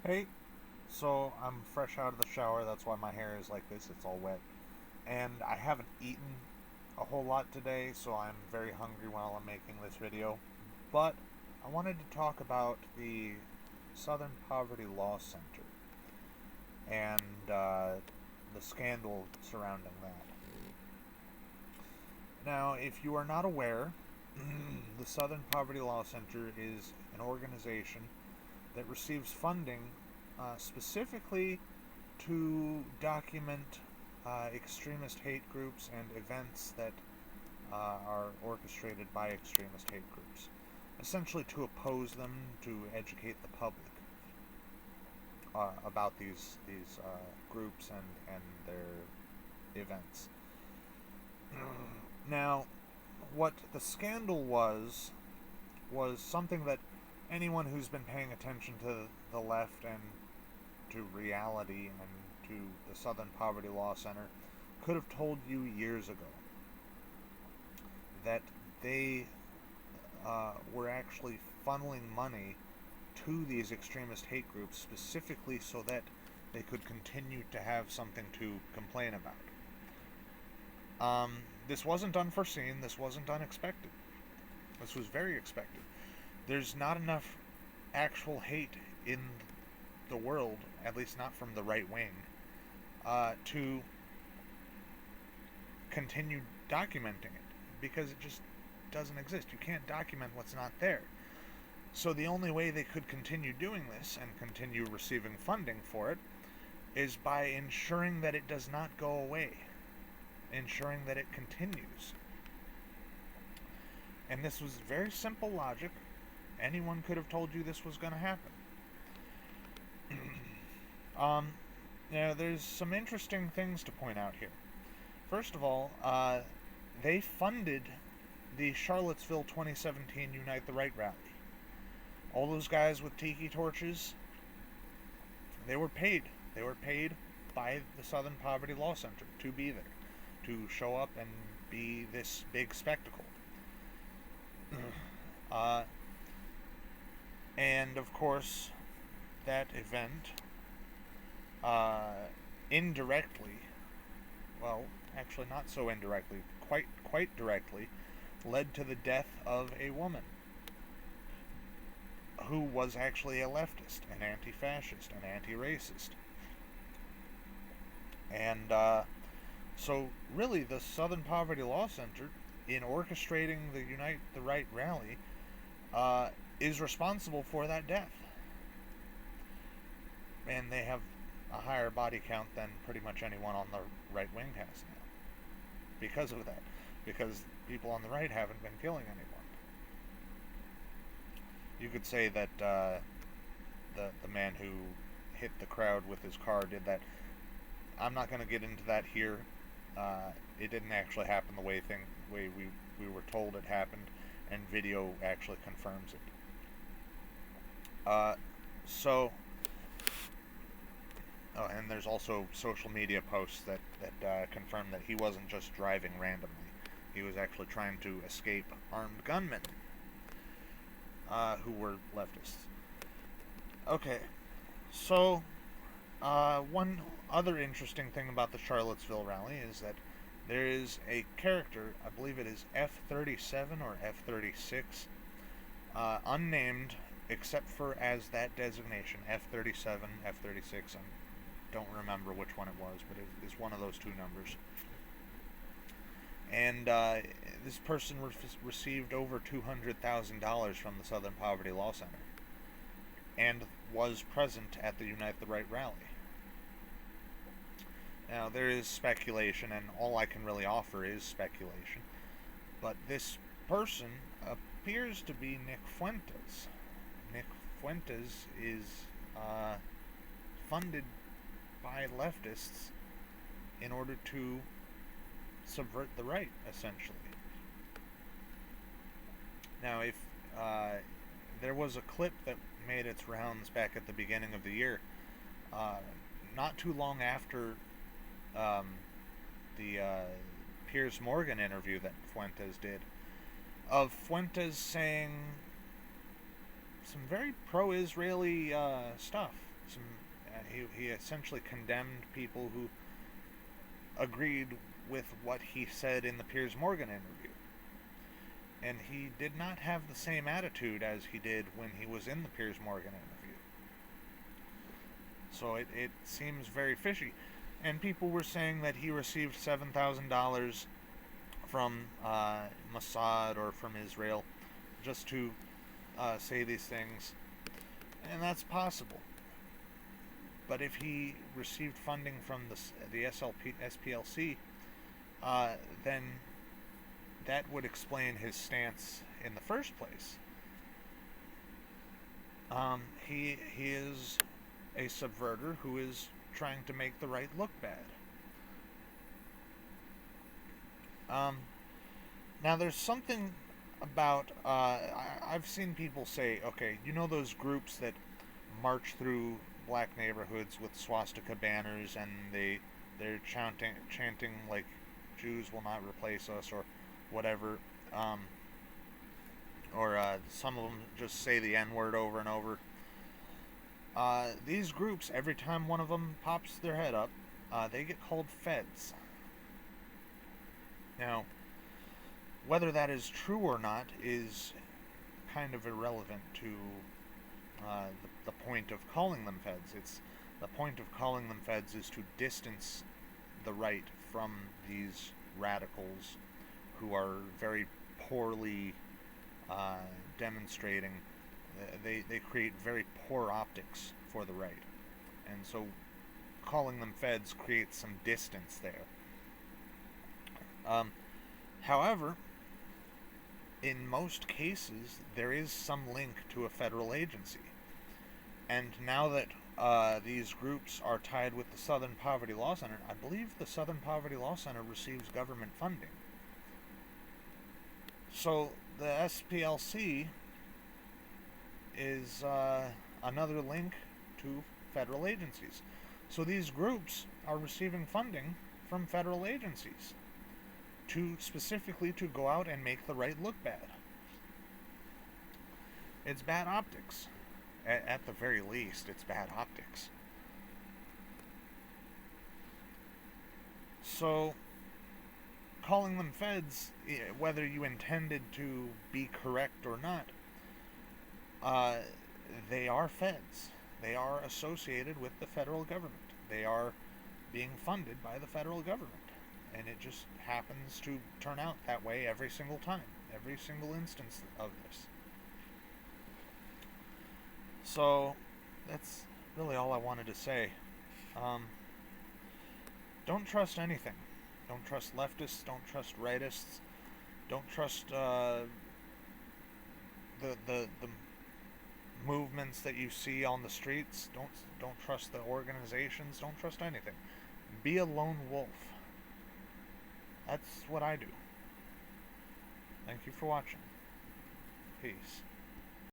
Hey, so I'm fresh out of the shower, that's why my hair is like this, it's all wet. And I haven't eaten a whole lot today, so I'm very hungry while I'm making this video. But I wanted to talk about the Southern Poverty Law Center and the scandal surrounding that. Now, if you are not aware, the Southern Poverty Law Center is an organization that receives funding specifically to document extremist hate groups and events that are orchestrated by extremist hate groups. Essentially, to oppose them, to educate the public about these groups and their events. Now, what the scandal was something that anyone who's been paying attention to the left and to reality and to the Southern Poverty Law Center could have told you years ago that they were actually funneling money to these extremist hate groups specifically so that they could continue to have something to complain about. This wasn't unforeseen, this wasn't unexpected. This was very expected. There's not enough actual hate in the world, at least not from the right wing, to continue documenting it because it just doesn't exist. You can't document what's not there. So the only way they could continue doing this and continue receiving funding for it is by ensuring that it does not go away, ensuring that it continues. And this was very simple logic. Anyone could have told you this was going to happen. Now, there's some interesting things to point out here. First of all, they funded the Charlottesville 2017 Unite the Right rally. All those guys with tiki torches, they were paid. They were paid by the Southern Poverty Law Center to be there, to show up and be this big spectacle. And of course, that event indirectly, well, actually not so indirectly, quite directly, led to the death of a woman who was actually a leftist, an anti-fascist, an anti-racist. And so really the Southern Poverty Law Center, in orchestrating the Unite the Right rally, is responsible for that death. And they have a higher body count than pretty much anyone on the right wing has now. Because of that. Because people on the right haven't been killing anyone. You could say that the man who hit the crowd with his car did that. I'm not going to get into that here. It didn't actually happen the way we were told it happened, and video actually confirms it. And there's also social media posts that confirm that he wasn't just driving randomly. He was actually trying to escape armed gunmen who were leftists. Okay, so one other interesting thing about the Charlottesville rally is that there is a character, I believe it is F-37 or F-36, unnamed except for as that designation, F-37, F-36, I don't remember which one it was, but it is one of those two numbers. And this person received over $200,000 from the Southern Poverty Law Center and was present at the Unite the Right rally. Now, there is speculation, and all I can really offer is speculation, but this person appears to be Nick Fuentes. Nick Fuentes is funded by leftists in order to subvert the right, essentially. Now, if there was a clip that made its rounds back at the beginning of the year, not too long after the Piers Morgan interview that Fuentes did, of Fuentes saying some very pro-Israeli stuff. Some he essentially condemned people who agreed with what he said in the Piers Morgan interview. And he did not have the same attitude as he did when he was in the Piers Morgan interview. So it seems very fishy. And people were saying that he received $7,000 from Mossad or from Israel just to say these things. And that's possible. But if he received funding from the SPLC, then that would explain his stance in the first place. He is a subverter who is trying to make the right look bad. Now there's something about, I've seen people say, okay, you know those groups that march through black neighborhoods with swastika banners and they're chanting like Jews will not replace us or whatever, or some of them just say the N-word over and over. These groups, every time one of them pops their head up, they get called feds. Now, whether that is true or not is kind of irrelevant to the point of calling them feds. The point of calling them feds is to distance the right from these radicals who are very poorly demonstrating. They create very poor optics for the right. And so calling them feds creates some distance there. However, in most cases, there is some link to a federal agency. And now that these groups are tied with the Southern Poverty Law Center, I believe the Southern Poverty Law Center receives government funding. So the SPLC is another link to federal agencies. So these groups are receiving funding from federal agencies specifically to go out and make the right look bad. It's bad optics. At the very least, it's bad optics. So, calling them feds, whether you intended to be correct or not, they are feds. They are associated with the federal government. They are being funded by the federal government. And it just happens to turn out that way every single time, every single instance of this. So, that's really all I wanted to say. Don't trust anything. Don't trust leftists. Don't trust rightists. Don't trust the movements that you see on the streets. Don't trust the organizations. Don't trust anything. Be a lone wolf. That's what I do. Thank you for watching. Peace.